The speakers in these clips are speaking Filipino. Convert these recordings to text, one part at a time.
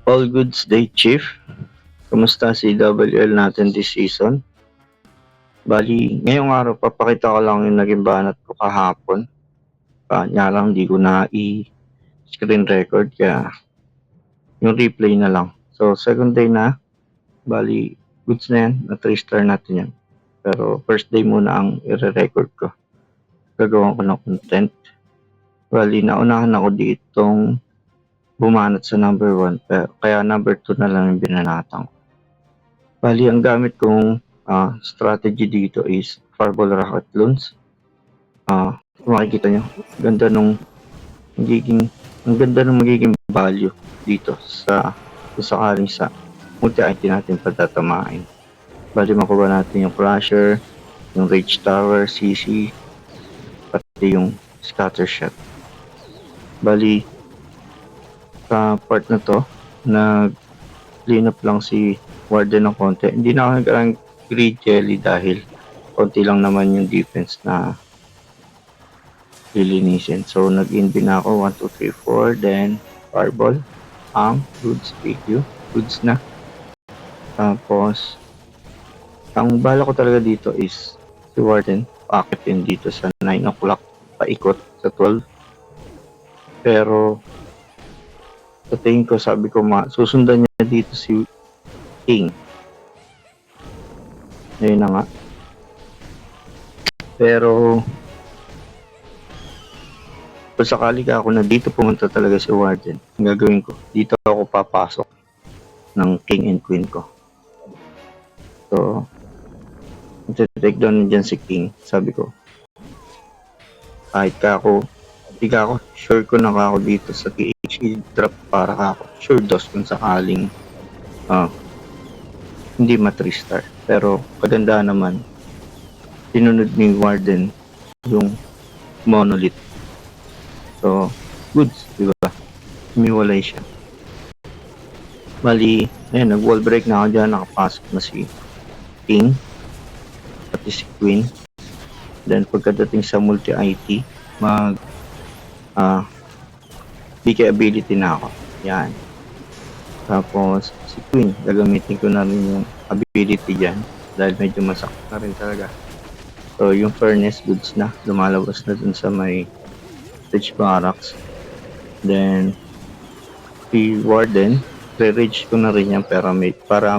All goods day, Chief. Kumusta si WL natin this season? Bali, ngayong araw papakita ko lang yung naging banat ko kahapon. Kanya lang di ko na i-screen record kaya yung replay na lang. So second day na, bali goods na yan, na 3 star natin yan. Pero first day muna ang i-record ko. Gagawa ko ng content. Bali, naunahan ako ditong bumanat sa number 1 kaya number 2 na lang yung binanatan ko. Bali, ang gamit kong strategy dito is Fireball Rocket Loans. Kung makikita nyo, ang ganda ng magiging value dito sa sakaling sa multi-IT natin patatamain. Bali, makuha natin yung Crusher, yung Rage Tower, CC, pati yung Scatter Shot. Bali, sa part na to, nag-clean up lang si Warden ng konti. Hindi na ako nag-rank Greed Jelly dahil konti lang naman yung defense na lilinisin. So, nag-inbin na ako 1, 2, 3, 4, then Fireball, Goods, PQ, Goods na. Tapos, ang bala ko talaga dito is si Warden, paakitin dito sa 9 o'clock, paikot sa 12. Pero, sa tingin ko, sabi ko, susundan niya dito si King. Ayun na nga. Pero, kung sakali ka ako na dito pumunta talaga si Warden, ang gagawin ko, dito ako papasok ng King and Queen ko. So, take down dyan si King. Sabi ko, kahit ka ako, hindi ka ako, sure ko na ako dito sa THE drop para ka ako. Sure dos kung sakaling hindi ma 3 star. Pero, kaganda naman, sinunod ni Warden yung Monolith. So, goods, di ba? Umiwalay siya. Bali, ayun, nag-wall break na ako dyan. Nakapasok na si King, pati si Queen. Then, pagkadating sa multi-IT, BK ability na ako. Yan. Tapos, si Queen, gagamitin ko na rin yung ability dyan. Dahil medyo masakit na rin talaga. So, yung Furnace, goods na. Lumalabas na dun sa may Rage Barracks. Then, si Warden, re-rage ko na rin yan para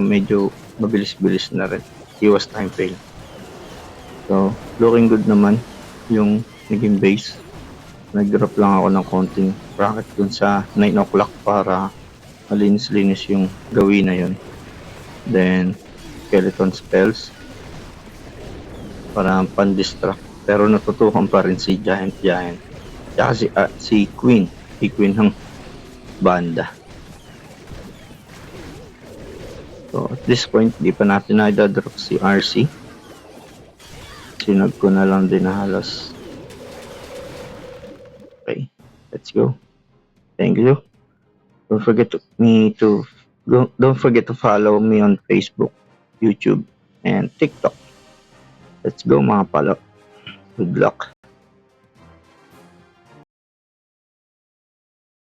medyo mabilis-bilis na rin. Iwas time fail. So, looking good naman yung naging base. Nag-drop lang ako ng konting rocket dun sa 9 o'clock para malinis-linis yung gawin na yun. Then, skeleton spells para pan-distract. Pero natutukan pa rin si Giant. Tsaka si Queen ng banda. So at this point, di pa natin na-drop si RC. Sinag ko na lang din halos. Okay, let's go. Thank you. Don't forget to follow me on Facebook, YouTube, and TikTok. Let's go mga palo. Good luck.